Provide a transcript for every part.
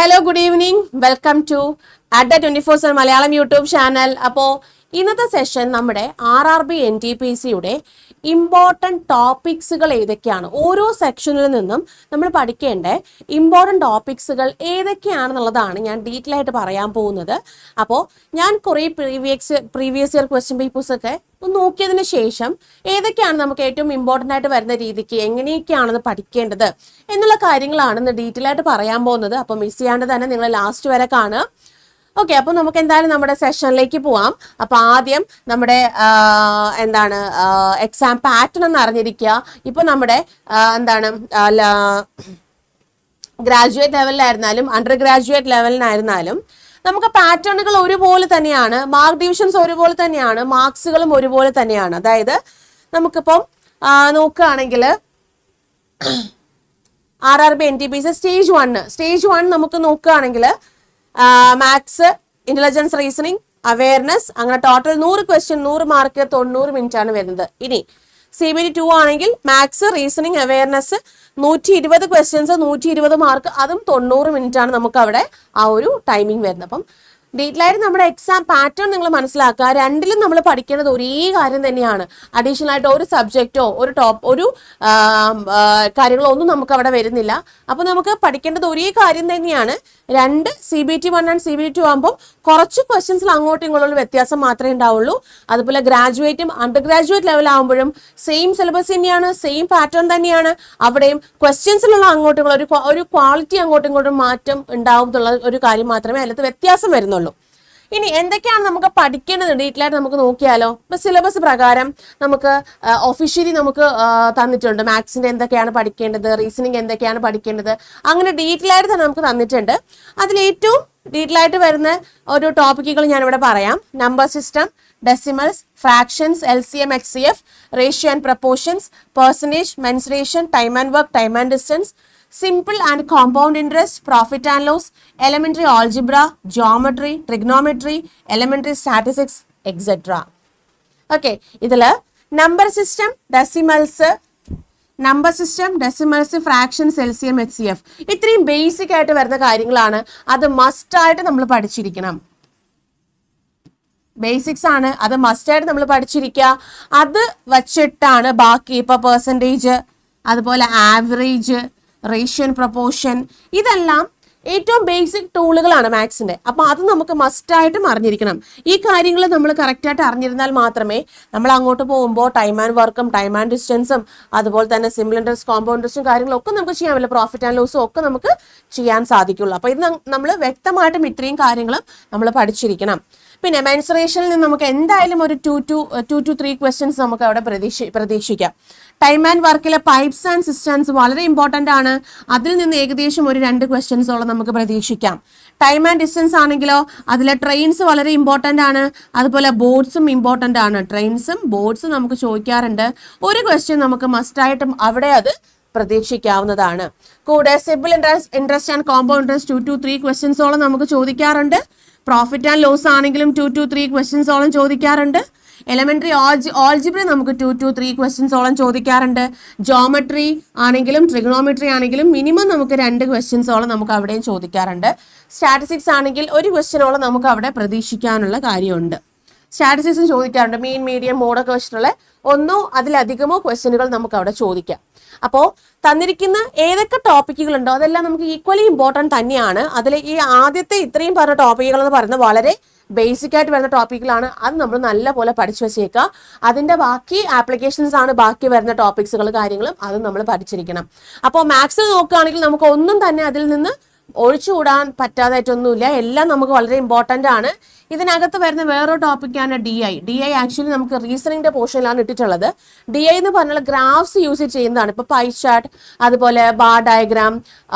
Hello good evening welcome to Adda 24/7 Malayalam YouTube channel. അപ്പോൾ ഇന്നത്തെ session നമ്മുടെ RRB NTPCയുടെ ഇമ്പോർട്ടൻറ്റ് ടോപ്പിക്സുകൾ ഏതൊക്കെയാണ്, ഓരോ സെക്ഷനിൽ നിന്നും നമ്മൾ പഠിക്കേണ്ട ഇമ്പോർട്ടൻറ്റ് ടോപ്പിക്സുകൾ ഏതൊക്കെയാണെന്നുള്ളതാണ് ഞാൻ ഡീറ്റെയിൽ ആയിട്ട് പറയാൻ പോകുന്നത്. അപ്പോൾ ഞാൻ കുറേ പ്രീവിയസ് ഇയർ ക്വസ്റ്റ്യൻ പേപ്പേഴ്സ് ഒക്കെ ഒന്ന് നോക്കിയതിന് ശേഷം ഏതൊക്കെയാണ് നമുക്ക് ഏറ്റവും ഇമ്പോർട്ടൻ്റ് ആയിട്ട് വരുന്ന രീതിക്ക് എങ്ങനെയൊക്കെയാണെന്ന് പഠിക്കേണ്ടത് എന്നുള്ള കാര്യങ്ങളാണ് ഇന്ന് ഡീറ്റെയിൽ ആയിട്ട് പറയാൻ പോകുന്നത്. അപ്പോൾ മിസ് ചെയ്യാണ്ട് തന്നെ നിങ്ങൾ ലാസ്റ്റ് വരെ കാണുക. ഓക്കെ, അപ്പോൾ നമുക്ക് എന്തായാലും നമ്മുടെ സെഷനിലേക്ക് പോവാം. അപ്പോൾ ആദ്യം നമ്മുടെ എക്സാം പാറ്റേൺ എന്ന് അറിഞ്ഞിരിക്കുക. ഇപ്പോൾ നമ്മുടെ ഗ്രാജുവേറ്റ് ലെവലിലായിരുന്നാലും അണ്ടർ ഗ്രാജുവേറ്റ് ലെവലിനായിരുന്നാലും നമുക്ക് പാറ്റേണുകൾ ഒരുപോലെ തന്നെയാണ്, മാർക്ക് ഡിവിഷൻസ് ഒരുപോലെ തന്നെയാണ്, മാർക്സുകളും ഒരുപോലെ തന്നെയാണ്. അതായത് നമുക്കിപ്പം നോക്കുകയാണെങ്കിൽ RRB NTPC സ്റ്റേജ് വൺ നമുക്ക് നോക്കുകയാണെങ്കിൽ മാത്സ്, ഇന്റലിജൻസ്, റീസണിങ്, അവയർനെസ്, അങ്ങനെ ടോട്ടൽ 100 ക്വസ്റ്റ്യൻ 100 മാർക്ക് 90 മിനിറ്റ് ആണ് വരുന്നത്. ഇനി CBT 2 ആണെങ്കിൽ maths, reasoning, awareness 120 questions 120 mark, അതും 90 മിനിറ്റ് ആണ് നമുക്ക് അവിടെ ആ ഒരു ടൈമിംഗ് വരുന്നത്. അപ്പം ഡീറ്റെയിൽ ആയിട്ട് നമ്മുടെ എക്സാം പാറ്റേൺ നിങ്ങൾ മനസ്സിലാക്കുക. രണ്ടിലും നമ്മൾ പഠിക്കേണ്ടത് ഒരേ കാര്യം തന്നെയാണ്. അഡീഷണൽ ആയിട്ട് ഒരു സബ്ജക്റ്റോ ഒരു കാര്യങ്ങളോ ഒന്നും നമുക്ക് അവിടെ വരുന്നില്ല. അപ്പോൾ നമുക്ക് പഠിക്കേണ്ടത് ഒരേ കാര്യം തന്നെയാണ്. രണ്ട് CBT 1 ആൻഡ് CBT 2 ആകുമ്പോൾ കുറച്ച് ക്വസ്റ്റ്യൻസിൽ അങ്ങോട്ടും ഇങ്ങോട്ടുള്ള വ്യത്യാസം മാത്രമേ ഉണ്ടാവുള്ളൂ. അതുപോലെ ഗ്രാജുവേറ്റും അണ്ടർ ഗ്രാജുവേറ്റ് ലെവൽ ആകുമ്പോഴും സെയിം സിലബസ് തന്നെയാണ്, സെയിം പാറ്റേൺ തന്നെയാണ്. അവിടെയും ക്വസ്റ്റ്യൻസിലുള്ള അങ്ങോട്ടും ഇങ്ങോട്ടും ഒരു ക്വാളിറ്റി അങ്ങോട്ടും ഇങ്ങോട്ടും മാറ്റം ഉണ്ടാവും എന്നുള്ള ഒരു കാര്യം മാത്രമേ അതിനകത്ത് വ്യത്യാസം വരുന്നുള്ളൂ. ഇനി എന്തൊക്കെയാണ് നമുക്ക് പഠിക്കേണ്ടത് ഡീറ്റെയിൽ ആയിട്ട് നമുക്ക് നോക്കിയാലോ. ഇപ്പൊ സിലബസ് പ്രകാരം നമുക്ക് ഒഫീഷ്യലി നമുക്ക് തന്നിട്ടുണ്ട് മാത്സിന്റെ എന്തൊക്കെയാണ് പഠിക്കേണ്ടത്, റീസണിങ് എന്തൊക്കെയാണ് പഠിക്കേണ്ടത്, അങ്ങനെ ഡീറ്റെയിൽ ആയിട്ട് തന്നെ നമുക്ക് തന്നിട്ടുണ്ട്. അതിലേറ്റവും ഡീറ്റെയിൽ ആയിട്ട് വരുന്ന ഒരു ടോപ്പിക്കുകൾ ഞാനിവിടെ പറയാം. Number system, decimals, fractions, LCM, HCF, ratio and proportions, percentage, mensuration, time and work, time and distance, simple and compound interest, profit and loss, elementary algebra, geometry, trigonometry, elementary statistics, etc. Okay, ഇതിൽ number system, decimals, fractions, LCM, HCF ഇത്രയും basic ആയിട്ട് വരുന്ന കാര്യങ്ങളാണ്. അത് must ആയിട്ട് നമ്മൾ പഠിച്ചിരിക്കണം. Basics ആണ്, അത് മസ്റ്റ് ആയിട്ട് നമ്മൾ പഠിച്ചിരിക്കുക. അത് വച്ചിട്ടാണ് ബാക്കി ഇപ്പൊ പെർസെൻറ്റേജ്, അതുപോലെ ആവറേജ്, റേഷ്യോ ആൻഡ് പ്രൊപ്പോർഷൻ, ഇതെല്ലാം ഏറ്റവും ബേസിക് ടൂളുകളാണ് മാത്സിന്റെ. അപ്പോൾ അത് നമുക്ക് മസ്റ്റായിട്ടും അറിഞ്ഞിരിക്കണം. ഈ കാര്യങ്ങൾ നമ്മൾ കറക്റ്റായിട്ട് അറിഞ്ഞിരുന്നാൽ മാത്രമേ നമ്മൾ അങ്ങോട്ട് പോകുമ്പോൾ ടൈം ആൻഡ് വർക്കും ടൈം ആൻഡ് ഡിസ്റ്റൻസും അതുപോലെ തന്നെ സിമ്പിൾ ഇൻട്രസ്റ്റ്, കോമ്പൗണ്ട് ഇൻട്രസ്റ്റും കാര്യങ്ങളൊക്കെ നമുക്ക് ചെയ്യാൻ പറ്റില്ല, പ്രോഫിറ്റ് ആൻഡ് ലോസും ഒക്കെ നമുക്ക് ചെയ്യാൻ സാധിക്കുള്ളൂ. അപ്പോൾ ഇത് നമ്മൾ വ്യക്തമായിട്ടും ഇത്രയും കാര്യങ്ങളും നമ്മൾ പഠിച്ചിരിക്കണം. പിന്നെ മെൻസുറേഷനിൽ നിന്ന് നമുക്ക് എന്തായാലും ഒരു 2 to 3 ക്വസ്റ്റ്യൻസ് നമുക്ക് അവിടെ പ്രതീക്ഷിക്കാം. ടൈം ആൻഡ് വർക്കിലെ പൈപ്സ് ആൻഡ് സിസ്റ്റംസ് വളരെ ഇമ്പോർട്ടൻ്റ് ആണ്. അതിൽ നിന്ന് ഏകദേശം ഒരു 2 ക്വസ്റ്റ്യൻസോളം നമുക്ക് പ്രതീക്ഷിക്കാം. ടൈം ആൻഡ് ഡിസ്റ്റൻസ് ആണെങ്കിലോ അതിലെ ട്രെയിൻസ് വളരെ ഇമ്പോർട്ടൻ്റ് ആണ്, അതുപോലെ ബോർഡ്സും ഇമ്പോർട്ടൻ്റ് ആണ്. ട്രെയിൻസും ബോർഡ്സും നമുക്ക് ചോദിക്കാറുണ്ട്. ഒരു ക്വസ്റ്റ്യൻ നമുക്ക് മസ്റ്റായിട്ടും അവിടെ അത് പ്രതീക്ഷിക്കാവുന്നതാണ്. കൂടെ simple interest and compound interest 2 to 3 ക്വസ്റ്റ്യൻസോളം നമുക്ക് ചോദിക്കാറുണ്ട്. പ്രോഫിറ്റ് ആൻഡ് ലോസ് ആണെങ്കിലും 2 to 3 ക്വസ്റ്റ്യൻസോളം ചോദിക്കാറുണ്ട്. എലമെന്ററി ഓൾജിബ്ര നമുക്ക് 2 to 3 ക്വസ്റ്റ്യൻസോളം ചോദിക്കാറുണ്ട്. ജോമെട്രി ആണെങ്കിലും ട്രിഗണോമെട്രി ആണെങ്കിലും മിനിമം നമുക്ക് 2 ക്വസ്റ്റ്യൻസോളം നമുക്ക് അവിടെയും ചോദിക്കാറുണ്ട്. സ്റ്റാറ്റിസ്റ്റിക്സ് ആണെങ്കിൽ ഒരു ക്വസ്റ്റ്യനോളം നമുക്ക് അവിടെ പ്രതീക്ഷിക്കാനുള്ള കാര്യമുണ്ട്. സ്റ്റാറ്റിസ്റ്റിക്സും ചോദിക്കാറുണ്ട്. മീൻ, മീഡിയം, മോഡൊക്കെ വെച്ചിട്ടുള്ള ഒന്നോ അതിലധികമോ ക്വസ്റ്റ്യനുകൾ നമുക്ക് അവിടെ ചോദിക്കാം. അപ്പോൾ തന്നിരിക്കുന്ന ഏതൊക്കെ ടോപ്പിക്കുകളുണ്ടോ അതെല്ലാം നമുക്ക് ഈക്വലി ഇമ്പോർട്ടൻറ്റ് തന്നെയാണ്. അതിൽ ഈ ആദ്യത്തെ ഇത്രയും പറഞ്ഞ ടോപ്പിക്കുകൾ എന്ന് പറയുന്നത് വളരെ ബേസിക് ആയിട്ട് വരുന്ന ടോപ്പിക്കുകളാണ്. അത് നമ്മൾ നല്ലപോലെ പഠിച്ചു വെച്ചേക്കുക. അതിൻ്റെ ബാക്കി ആപ്ലിക്കേഷൻസ് ആണ് ബാക്കി വരുന്ന ടോപ്പിക്സുകൾ, കാര്യങ്ങളും അത് നമ്മൾ പഠിച്ചിരിക്കണം. അപ്പോൾ മാത്സ് നോക്കുകയാണെങ്കിൽ നമുക്ക് ഒന്നും തന്നെ അതിൽ നിന്ന് ഒഴിച്ചുകൂടാൻ പറ്റാതായിട്ടൊന്നുമില്ല. എല്ലാം നമുക്ക് വളരെ ഇമ്പോർട്ടൻ്റ് ആണ്. ഇതിനകത്ത് വരുന്ന വേറൊരു ടോപ്പിക്കാണ് DI. ആക്ച്വലി നമുക്ക് റീസണിങ്ങിന്റെ പോർഷനിലാണ് ഇട്ടിട്ടുള്ളത്. DI എന്ന് പറഞ്ഞാൽ ഗ്രാഫ്സ് യൂസ് ചെയ്യുന്നതാണ്. ഇപ്പോൾ പൈ ചാർട്ട്, അതുപോലെ ബാർ ഡയഗ്രാം,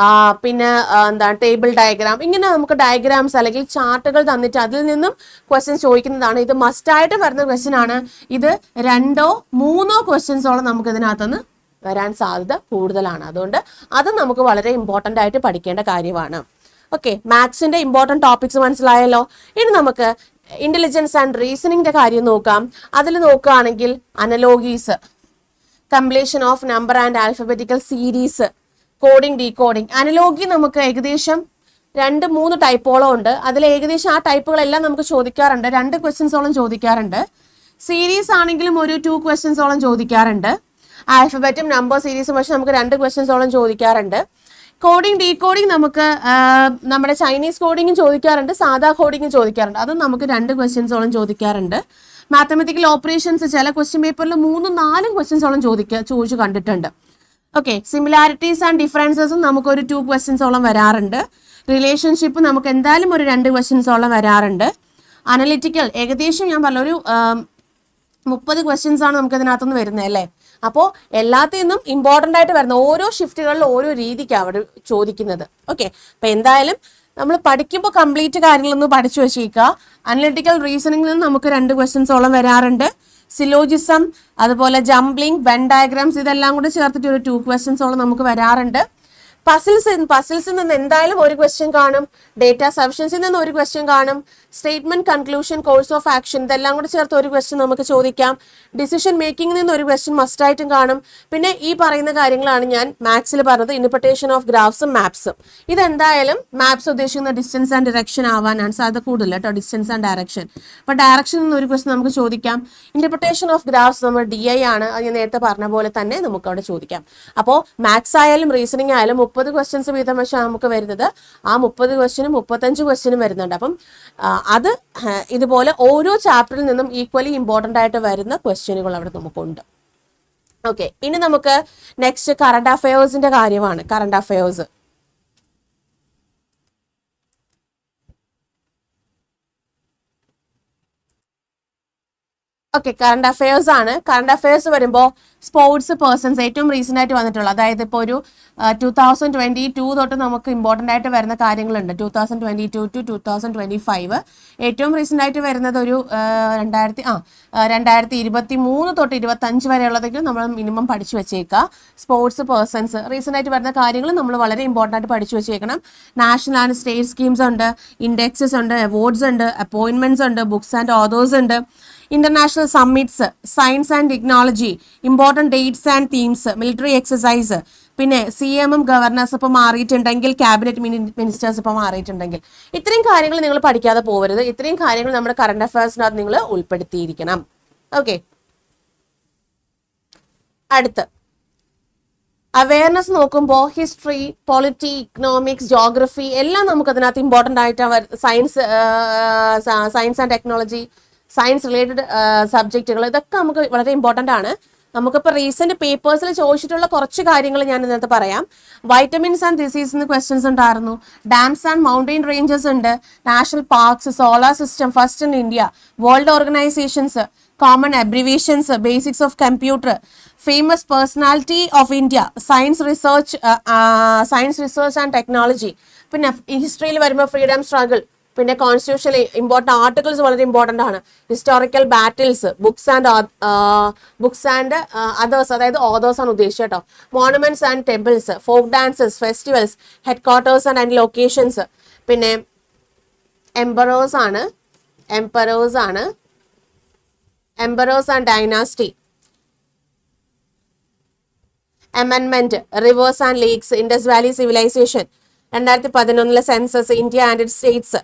പിന്നെ ടേബിൾ ഡയഗ്രാം, ഇങ്ങനെ നമുക്ക് ഡയഗ്രാംസ് അല്ലെങ്കിൽ ചാർട്ടുകൾ തന്നിട്ട് അതിൽ നിന്നും ക്വസ്റ്റ്യൻ ചോദിക്കുന്നതാണ്. ഇത് മസ്റ്റായിട്ട് വരുന്ന ക്വസ്റ്റ്യൻ ആണ്. ഇത് 2 or 3 ക്വസ്റ്റ്യൻസോളം നമുക്ക് ഇതിനകത്തുനിന്ന് വരാൻ സാധ്യത കൂടുതലാണ്. അതുകൊണ്ട് അത് നമുക്ക് വളരെ ഇമ്പോർട്ടൻ്റ് ആയിട്ട് പഠിക്കേണ്ട കാര്യമാണ്. ഓക്കെ, മാത്സിന്റെ ഇമ്പോർട്ടൻറ്റ് ടോപ്പിക്സ് മനസ്സിലായല്ലോ. ഇനി നമുക്ക് ഇന്റലിജൻസ് ആൻഡ് റീസണിങ്ങിന്റെ കാര്യം നോക്കാം. അതിൽ നോക്കുകയാണെങ്കിൽ അനലോഗീസ്, completion of number and alphabetical series, coding, decoding, analogy നമുക്ക് ഏകദേശം 3 ടൈപ്പോളം ഉണ്ട്. അതിൽ ഏകദേശം ആ ടൈപ്പുകളെല്ലാം നമുക്ക് ചോദിക്കാറുണ്ട്. 2 ക്വസ്റ്റ്യൻസോളം ചോദിക്കാറുണ്ട്. സീരീസ് ആണെങ്കിലും ഒരു 2 ക്വസ്റ്റ്യൻസോളം ചോദിക്കാറുണ്ട്. ആൽഫബറ്റും നമ്പർ സീരീസും പക്ഷെ നമുക്ക് 2 ക്വസ്റ്റ്യൻസോളം ചോദിക്കാറുണ്ട്. കോഡിംഗ് ഡീകോഡിംഗ് നമുക്ക് നമ്മുടെ ചൈനീസ് കോഡിങ്ങും ചോദിക്കാറുണ്ട്, സാധാ കോഡിങ്ങും ചോദിക്കാറുണ്ട്. അതും നമുക്ക് 2 ക്വസ്റ്റ്യൻസോളം ചോദിക്കാറുണ്ട്. മാത്തമെറ്റിക്കൽ ഓപ്പറേഷൻസ് ചില ക്വസ്റ്റ്യൻ പേപ്പറിൽ 3-4 ക്വസ്റ്റ്യൻസോളം ചോദിച്ചു കണ്ടിട്ടുണ്ട്. ഓക്കെ, സിമിലാരിറ്റീസ് ആൻഡ് ഡിഫറൻസസും നമുക്ക് ഒരു 2 ക്വസ്റ്റ്യൻസോളം വരാറുണ്ട്. റിലേഷൻഷിപ്പ് നമുക്ക് എന്തായാലും ഒരു 2 ക്വസ്റ്റ്യൻസോളം വരാറുണ്ട്. അനലിറ്റിക്കൽ ഏകദേശം ഞാൻ പറഞ്ഞ ഒരു 30 ക്വസ്റ്റ്യൻസ് ആണ് നമുക്ക് ഇതിനകത്തുനിന്ന് വരുന്നത് അല്ലേ. അപ്പോൾ എല്ലാത്തിൽ നിന്നും ഇമ്പോർട്ടൻ്റ് ആയിട്ട് വരുന്ന ഓരോ ഷിഫ്റ്റുകളിൽ ഓരോ രീതിക്കാണ് അവിടെ ചോദിക്കുന്നത്. ഓക്കെ, അപ്പം എന്തായാലും നമ്മൾ പഠിക്കുമ്പോൾ കംപ്ലീറ്റ് കാര്യങ്ങളൊന്നും പഠിച്ചു വെച്ചേക്കുക. അനലിറ്റിക്കൽ റീസണിങ്ങിൽ നിന്ന് നമുക്ക് 2 ക്വസ്റ്റ്യൻസോളം വരാറുണ്ട്. സിലോജിസം, അതുപോലെ ജംബ്ലിംഗ്, വെൻ ഡയഗ്രാംസ്, ഇതെല്ലാം കൂടെ ചേർത്തിട്ട് ഒരു 2 ക്വസ്റ്റ്യൻസോളം നമുക്ക് വരാറുണ്ട്. പസിൽസിൽ നിന്ന് എന്തായാലും ഒരു ക്വസ്റ്റ്യൻ കാണും. ഡേറ്റ സഫിഷ്യൻസിൽ നിന്ന് ഒരു ക്വസ്റ്റ്യൻ കാണും. Statement, conclusion, course of action, ഇതെല്ലാം കൂടെ ചേർത്ത് ഒരു ക്വസ്റ്റ്യൻ നമുക്ക് ചോദിക്കാം. ഡിസിഷൻ മേക്കിംഗിൽ നിന്ന് ഒരു ക്വസ്റ്റ്യൻ മസ്റ്റായിട്ടും കാണും. പിന്നെ ഈ പറയുന്ന കാര്യങ്ങളാണ് ഞാൻ മാത്സിൽ പറഞ്ഞത്, ഇന്റർപ്രിട്ടേഷൻ ഓഫ് ഗ്രാഫ്സും മാപ്സും. ഇതെന്തായാലും മാപ്സ് ഉദ്ദേശിക്കുന്ന ഡിസ്റ്റൻസ് ആൻഡ് ഡയറക്ഷൻ ആവാനാണ് സാധ്യത കൂടുതൽ കേട്ടോ, ഡിസ്റ്റൻസ് ആൻഡ് ഡയറക്ഷൻ. അപ്പൊ ഡയറക്ഷനിൽ നിന്ന് ഒരു ക്വസ്റ്റ്യൻ നമുക്ക് ചോദിക്കാം. ഇന്റർപ്രിട്ടേഷൻ ഓഫ് ഗ്രാഫ്സ് നമ്മൾ DI ആണ്, അത് ഞാൻ നേരത്തെ പറഞ്ഞ പോലെ തന്നെ നമുക്ക് അവിടെ ചോദിക്കാം. അപ്പോൾ മാത്സ് ആയാലും റീസണിങ് ആയാലും 30 ക്വസ്റ്റ്യൻസ് വീതം വെച്ചാൽ നമുക്ക് വരുന്നത്. ആ 30 ക്വസ്റ്റ്യനും 35 ക്വസ്റ്റ്യനും വരുന്നുണ്ട്. അപ്പം അത് ഇതുപോലെ ഓരോ ചാപ്റ്ററിൽ നിന്നും ഈക്വലി ഇമ്പോർട്ടൻ്റ് ആയിട്ട് വരുന്ന ക്വസ്റ്റ്യനുകൾ അവിടെ നമുക്കുണ്ട്. ഓക്കെ, ഇനി നമുക്ക് നെക്സ്റ്റ് കറണ്ട് അഫയേഴ്സിന്റെ കാര്യമാണ്. Current affairs okay, current affairs ആണ്. കറണ്ട് അഫയേഴ്സ് വരുമ്പോൾ സ്പോർട്സ് പേഴ്സൺസ് ഏറ്റവും റീസെന്റ് ആയിട്ട് വന്നിട്ടുള്ള, അതായത് ഇപ്പോൾ ഒരു 2022 തൊട്ട് നമുക്ക് ഇമ്പോർട്ടൻ്റ് ആയിട്ട് വരുന്ന കാര്യങ്ങളുണ്ട്. 2022 to 2025 ഏറ്റവും റീസെന്റ് ആയിട്ട് വരുന്നത് ഒരു 2023 തൊട്ട് 25 വരെയുള്ളതെങ്കിലും നമ്മൾ മിനിമം പഠിച്ചു വെച്ചേക്കുക. സ്പോർട്സ് പേഴ്സൺസ് റീസെന്റ് ആയിട്ട് വരുന്ന കാര്യങ്ങൾ നമ്മൾ വളരെ ഇമ്പോർട്ടൻ്റ് ആയിട്ട് പഠിച്ചു വെച്ചേക്കണം. നാഷണൽ ആൻഡ് സ്റ്റേറ്റ് സ്കീംസ് ഉണ്ട്, ഇൻഡെക്സസ് ഉണ്ട്, അവാർഡ്സ് ഉണ്ട്, അപ്പോയിന്റ്മെന്റ്സ് ഉണ്ട്, ബുക്സ് ആൻഡ് ഓതേഴ്സ് ഉണ്ട്, international summits, science and technology, important dates and themes, military exercise, പിന്നെ CM ഗവർണേഴ്സ് ഇപ്പം മാറിയിട്ടുണ്ടെങ്കിൽ, ക്യാബിനറ്റ് മിനിസ്റ്റേഴ്സ് ഇപ്പം മാറിയിട്ടുണ്ടെങ്കിൽ, ഇത്രയും കാര്യങ്ങൾ നിങ്ങൾ പഠിക്കാതെ പോകരുത്. ഇത്രയും കാര്യങ്ങൾ നമ്മുടെ കറണ്ട് അഫയേഴ്സിനകത്ത് നിങ്ങൾ ഉൾപ്പെടുത്തിയിരിക്കണം. ഓക്കെ, അടുത്ത് അവയർനെസ് നോക്കുമ്പോൾ ഹിസ്റ്ററി, പൊളിറ്റി, ഇക്കണോമിക്സ്, ജോഗ്രഫി എല്ലാം നമുക്ക് അതിനകത്ത് ഇമ്പോർട്ടൻ്റ് ആയിട്ട് science and technology, science related സബ്ജക്റ്റുകൾ, ഇതൊക്കെ നമുക്ക് വളരെ ഇമ്പോർട്ടൻ്റ് ആണ്. നമുക്കിപ്പോൾ റീസെന്റ് പേപ്പേഴ്സിൽ ചോദിച്ചിട്ടുള്ള കുറച്ച് കാര്യങ്ങൾ ഞാൻ ഇതിനകത്ത് പറയാം. വൈറ്റമിൻസ് ആൻഡ് ഡിസീസ് ക്വസ്റ്റ്യൻസ് ഉണ്ടായിരുന്നു. ഡാംസ് ആൻഡ് മൗണ്ടെയിൻ റേഞ്ചസ് ഉണ്ട്, national parks, solar system, first in India, world organisations, common abbreviations, basics of computer, famous personality of India, science research and technology. പിന്നെ ഹിസ്റ്ററിയിൽ വരുമ്പോൾ ഫ്രീഡം സ്ട്രഗിൾ, പിന്നെ constitution important articles വളരെ important ആണ്. Historical battles, books and others, അതായത് authors ആണ് ഉദ്ദേശിച്ചത് കേട്ടോ. Monuments and temples, folk dances, festivals, head quarters and locations, പിന്നെ എംപറേഴ്സ് ആൻഡ് ഡൈനാസ്റ്റി, അമെൻമെന്റ്, rivers and lakes, Indus valley civilisation, 2011 census, India and its states,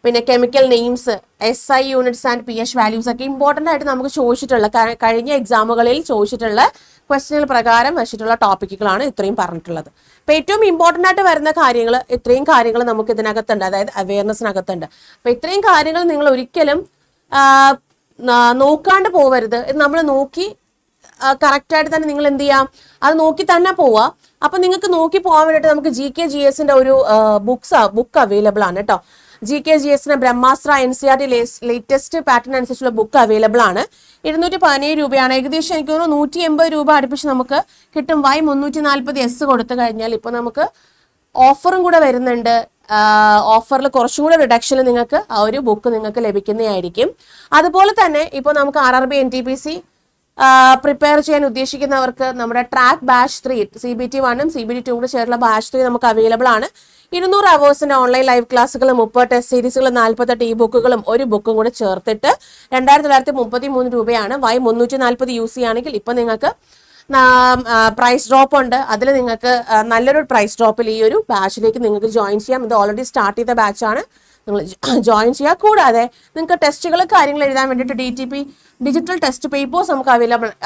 പിന്നെ chemical names, SI units and PH values ഒക്കെ important ആയിട്ട് നമുക്ക് ചോദിച്ചിട്ടുള്ള, കഴിഞ്ഞ എക്സാമുകളിൽ ചോദിച്ചിട്ടുള്ള ക്വസ്റ്റ്യനുകൾ പ്രകാരം വെച്ചിട്ടുള്ള ടോപ്പിക്കുകളാണ് ഇത്രയും പറഞ്ഞിട്ടുള്ളത്. അപ്പോൾ ഏറ്റവും ഇമ്പോർട്ടൻ്റ് ആയിട്ട് വരുന്ന കാര്യങ്ങൾ, ഇത്രയും കാര്യങ്ങൾ നമുക്ക് ഇതിനകത്തുണ്ട്, അതായത് അവയർനെസ്സിനകത്തുണ്ട്. അപ്പോൾ ഇത്രയും കാര്യങ്ങൾ നിങ്ങൾ ഒരിക്കലും നോക്കാണ്ട് പോവരുത്. നമ്മൾ നോക്കി കറക്റ്റായിട്ട് തന്നെ നിങ്ങൾ എന്ത് ചെയ്യാം, അത് നോക്കി തന്നെ പോവുക. അപ്പൊ നിങ്ങൾക്ക് നോക്കി പോകാൻ വേണ്ടിയിട്ട് നമുക്ക് GK GSന്റെ ഒരു ബുക്ക് അവൈലബിൾ ആണ് കേട്ടോ. GK GSന്റെ ബ്രഹ്മാസ്ത്ര NCERT ലേറ്റസ്റ്റ് പാറ്റേൺ അനുസരിച്ചുള്ള ബുക്ക് അവൈലബിൾ ആണ്. 217 രൂപയാണ്. ഏകദേശം എനിക്ക് തോന്നുന്നു 180 രൂപ അടുപ്പിച്ച് നമുക്ക് കിട്ടും. Y340S കൊടുത്തു കഴിഞ്ഞാൽ ഇപ്പൊ നമുക്ക് ഓഫറും കൂടെ വരുന്നുണ്ട്. ഓഫറിൽ കുറച്ചും കൂടെ റിഡക്ഷനിൽ നിങ്ങൾക്ക് ആ ഒരു ബുക്ക് നിങ്ങൾക്ക് ലഭിക്കുന്നതായിരിക്കും. അതുപോലെ തന്നെ ഇപ്പോൾ നമുക്ക് RRB NTPC പ്രിപ്പയർ ചെയ്യാൻ ഉദ്ദേശിക്കുന്നവർക്ക് നമ്മുടെ ട്രാക്ക് ബാച്ച് 3 CBT 1 CBT 2 കൂടെ ചേർന്നുള്ള ബാച്ച് 3 നമുക്ക് അവൈലബിൾ ആണ്. 200 അവേഴ്സിന്റെ ഓൺലൈൻ ലൈവ് ക്ലാസ്സുകളും 30 ടെസ്റ്റ് സീരീസുകളും 48 ബുക്കുകളും ഒരു ബുക്കും കൂടെ ചേർത്തിട്ട് 2933 രൂപയാണ്. Y340 യൂസ് ചെയ്യുകയാണെങ്കിൽ ഇപ്പൊ നിങ്ങൾക്ക് പ്രൈസ് ഡ്രോപ്പ് ഉണ്ട്. അതിൽ നിങ്ങൾക്ക് നല്ലൊരു പ്രൈസ് ഡ്രോപ്പിൽ ഈ ഒരു ബാച്ചിലേക്ക് നിങ്ങൾക്ക് ജോയിൻ ചെയ്യാം. ഇത് ഓൾറെഡി സ്റ്റാർട്ട് ചെയ്ത ബാച്ചാണ്, നിങ്ങൾ ജോയിൻ ചെയ്യുക. കൂടാതെ നിങ്ങൾക്ക് ടെസ്റ്റുകൾ കാര്യങ്ങൾ എഴുതാൻ വേണ്ടിയിട്ട് DTP ഡിജിറ്റൽ ടെസ്റ്റ് പേപ്പേഴ്സ് നമുക്ക്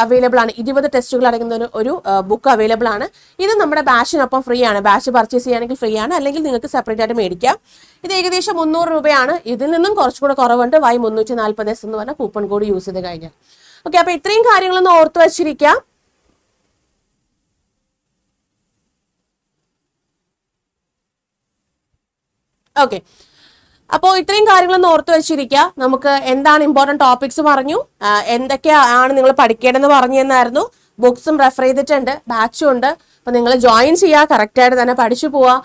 അവൈലബിൾ ആണ്. 20 ടെസ്റ്റുകൾ അടങ്ങുന്ന ഒരു ബുക്ക് അവൈലബിൾ ആണ്. ഇത് നമ്മുടെ ബാച്ചിനൊപ്പം ഫ്രീ ആണ്. ബാച്ച് പർച്ചേസ് ചെയ്യുകയാണെങ്കിൽ ഫ്രീ ആണ്, അല്ലെങ്കിൽ നിങ്ങൾക്ക് സെപ്പറേറ്റ് ആയിട്ട് മേടിക്കാം. ഇത് ഏകദേശം 300 രൂപയാണ്. ഇതിൽ നിന്നും കുറച്ചുകൂടെ കുറവുണ്ട്. Y340 എന്ന് പറഞ്ഞ കൂപ്പൺ കോഡ് യൂസ് ചെയ്ത് കഴിഞ്ഞാൽ. ഓക്കെ, അപ്പൊ ഇത്രയും കാര്യങ്ങളൊന്ന് ഓർത്ത് വെച്ചിരിക്കാം. ഓക്കെ, അപ്പോൾ ഇത്രയും കാര്യങ്ങളൊന്ന് ഓർത്ത് വെച്ചിരിക്കുക. നമുക്ക് എന്താണ് ഇമ്പോർട്ടൻറ്റ് ടോപ്പിക്സ് പറഞ്ഞു, എന്തൊക്കെയാണ് നിങ്ങൾ പഠിക്കേണ്ടതെന്ന് പറഞ്ഞു തന്നായിരുന്നു. ബുക്സും റെഫർ ചെയ്തിട്ടുണ്ട്, ബാച്ചും ഉണ്ട്. അപ്പോൾ നിങ്ങൾ ജോയിൻ ചെയ്യുക, കറക്റ്റായിട്ട് തന്നെ പഠിച്ചു പോവുക.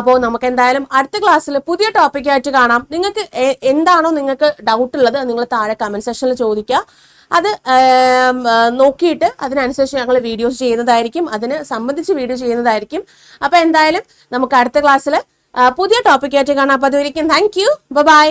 അപ്പോൾ നമുക്ക് എന്തായാലും അടുത്ത ക്ലാസ്സിൽ പുതിയ ടോപ്പിക്കായിട്ട് കാണാം. നിങ്ങൾക്ക് എന്താണോ നിങ്ങൾക്ക് ഡൗട്ട് ഉള്ളത് നിങ്ങൾ താഴെ കമൻറ്റ് സെക്ഷനിൽ ചോദിക്കുക. അത് നോക്കിയിട്ട് അതിനനുസരിച്ച് ഞങ്ങൾ വീഡിയോസ് ചെയ്യുന്നതായിരിക്കും, അതിന് സംബന്ധിച്ച് വീഡിയോ ചെയ്യുന്നതായിരിക്കും. അപ്പോൾ എന്തായാലും നമുക്ക് അടുത്ത ക്ലാസ്സിൽ പുതിയ ടോപ്പിക്കായിട്ട് കാണാം. അപ്പോൾ അതുവരെയും താങ്ക് യു, ബൈ.